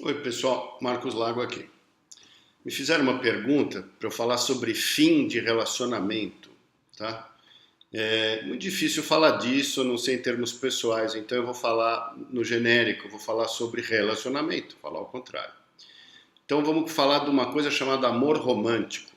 Oi pessoal, Marcos Lago aqui. Me fizeram uma pergunta para eu falar sobre fim de relacionamento, tá? É muito difícil falar disso, não sei em termos pessoais, então eu vou falar no genérico, vou falar sobre relacionamento, falar ao contrário. Então vamos falar de uma coisa chamada amor romântico.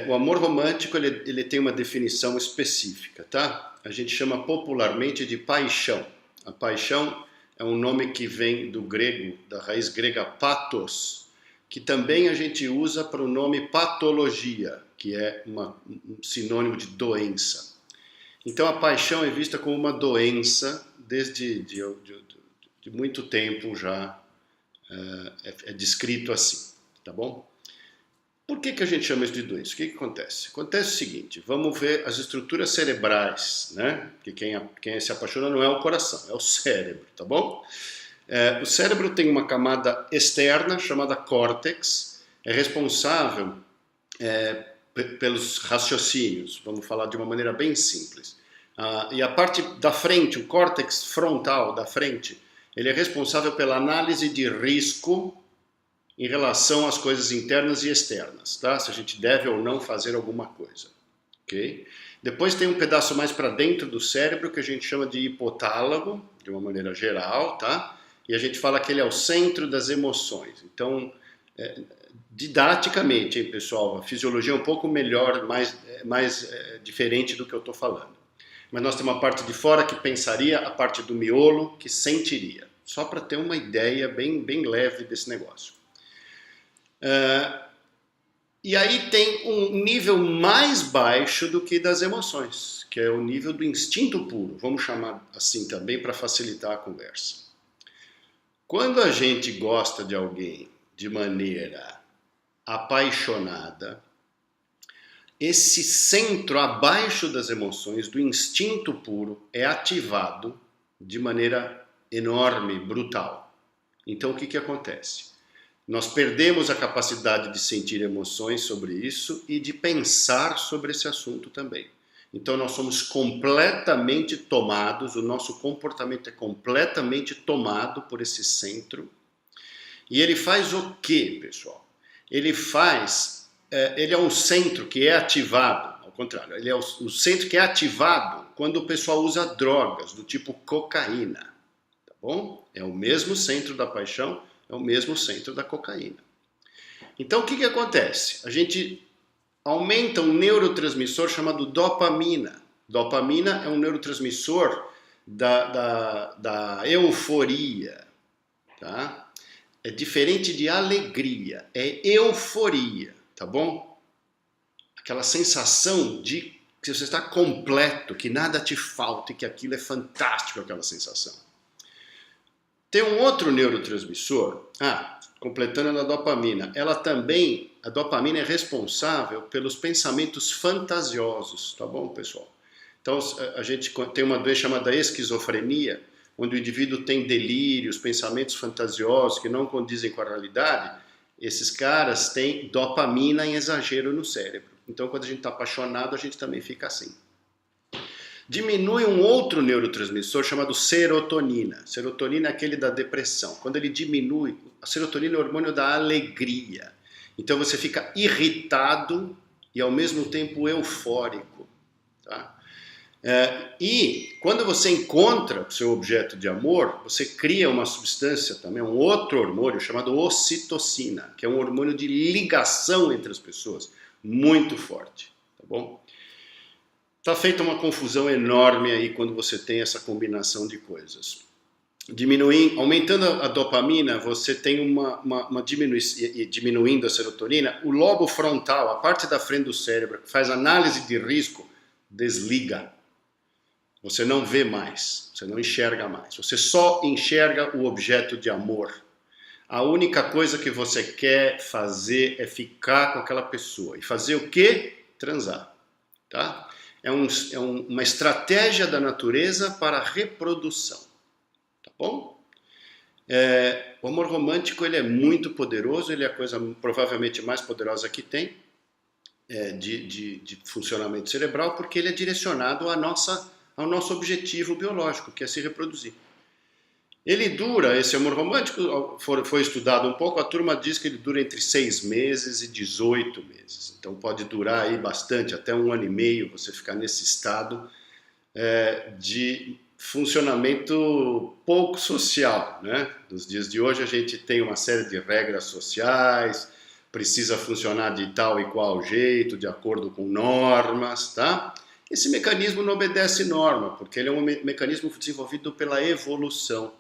O amor romântico ele tem uma definição específica, tá? A gente chama popularmente de paixão. A paixão é um nome que vem do grego, da raiz grega pathos, que também a gente usa para o nome patologia, que é um sinônimo de doença. Então a paixão é vista como uma doença desde de muito tempo já é descrito assim, tá bom? Por que a gente chama isso de doença? O que acontece? Acontece o seguinte, vamos ver as estruturas cerebrais, né? Porque quem se apaixona não é o coração, é o cérebro, tá bom? O cérebro tem uma camada externa chamada córtex, é responsável pelos raciocínios, vamos falar de uma maneira bem simples. E a parte da frente, o córtex frontal da frente, ele é responsável pela análise de risco em relação às coisas internas e externas, tá? Se a gente deve ou não fazer alguma coisa, ok? Depois tem um pedaço mais para dentro do cérebro que a gente chama de hipotálamo, de uma maneira geral, tá? E a gente fala que ele é o centro das emoções. Então, didaticamente, hein, pessoal, a fisiologia é um pouco melhor, mais diferente do que eu estou falando. Mas nós temos uma parte de fora que pensaria, a parte do miolo que sentiria. Só para ter uma ideia bem leve desse negócio. E aí tem um nível mais baixo do que das emoções, que é o nível do instinto puro, vamos chamar assim também para facilitar a conversa. Quando a gente gosta de alguém de maneira apaixonada, esse centro abaixo das emoções, do instinto puro, é ativado de maneira enorme, brutal. Então o que acontece? Nós perdemos a capacidade de sentir emoções sobre isso e de pensar sobre esse assunto também. Então nós somos completamente tomados, o nosso comportamento é completamente tomado por esse centro. E ele faz o quê, pessoal? Ele é um centro que é ativado, ao contrário, ele é o centro que é ativado quando o pessoal usa drogas do tipo cocaína, tá bom? É o mesmo centro da paixão, é o mesmo centro da cocaína. Então o que acontece? A gente aumenta um neurotransmissor chamado dopamina. Dopamina é um neurotransmissor da euforia. Tá? É diferente de alegria, é euforia, tá bom? Aquela sensação de que você está completo, que nada te falta e que aquilo é fantástico, aquela sensação. Tem um outro neurotransmissor, completando a dopamina, a dopamina é responsável pelos pensamentos fantasiosos, tá bom, pessoal? Então, a gente tem uma doença chamada esquizofrenia, onde o indivíduo tem delírios, pensamentos fantasiosos que não condizem com a realidade. Esses caras têm dopamina em exagero no cérebro. Então, quando a gente está apaixonado, a gente também fica assim. Diminui um outro neurotransmissor chamado serotonina. Serotonina é aquele da depressão. Quando ele diminui, a serotonina é o hormônio da alegria. Então você fica irritado e ao mesmo tempo eufórico. Tá? E quando você encontra o seu objeto de amor, você cria uma substância também, um outro hormônio chamado ocitocina, que é um hormônio de ligação entre as pessoas, muito forte. Tá bom? Está feita uma confusão enorme aí quando você tem essa combinação de coisas. Aumentando a dopamina, você tem uma diminuição, e diminuindo a serotonina, o lobo frontal, a parte da frente do cérebro, que faz análise de risco, desliga. Você não vê mais, você não enxerga mais. Você só enxerga o objeto de amor. A única coisa que você quer fazer é ficar com aquela pessoa. E fazer o quê? Transar. Tá? É uma estratégia da natureza para a reprodução, tá bom? O amor romântico ele é muito poderoso, ele é a coisa provavelmente mais poderosa que tem de funcionamento cerebral, porque ele é direcionado ao nosso objetivo biológico, que é se reproduzir. Ele dura, esse amor romântico foi estudado um pouco, a turma diz que ele dura entre 6 meses e 18 meses. Então pode durar aí bastante, até 1 ano e meio, você ficar nesse estado de funcionamento pouco social, né? Nos dias de hoje a gente tem uma série de regras sociais, precisa funcionar de tal e qual jeito, de acordo com normas, tá? Esse mecanismo não obedece norma, porque ele é um mecanismo desenvolvido pela evolução.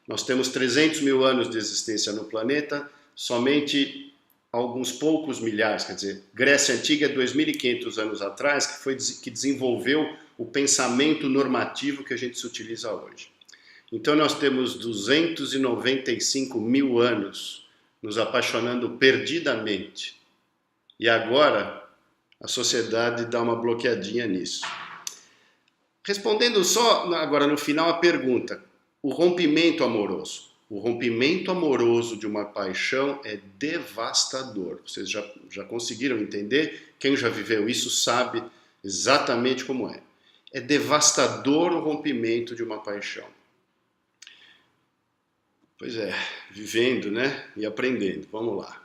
Nós temos 300 mil anos de existência no planeta, somente alguns poucos milhares, quer dizer, Grécia Antiga é 2.500 anos atrás, que desenvolveu o pensamento normativo que a gente se utiliza hoje. Então nós temos 295 mil anos nos apaixonando perdidamente. E agora a sociedade dá uma bloqueadinha nisso. Respondendo só agora no final a pergunta, o rompimento amoroso. O rompimento amoroso de uma paixão é devastador. Vocês já conseguiram entender? Quem já viveu isso sabe exatamente como é. É devastador o rompimento de uma paixão. Pois é, vivendo, né? E aprendendo. Vamos lá.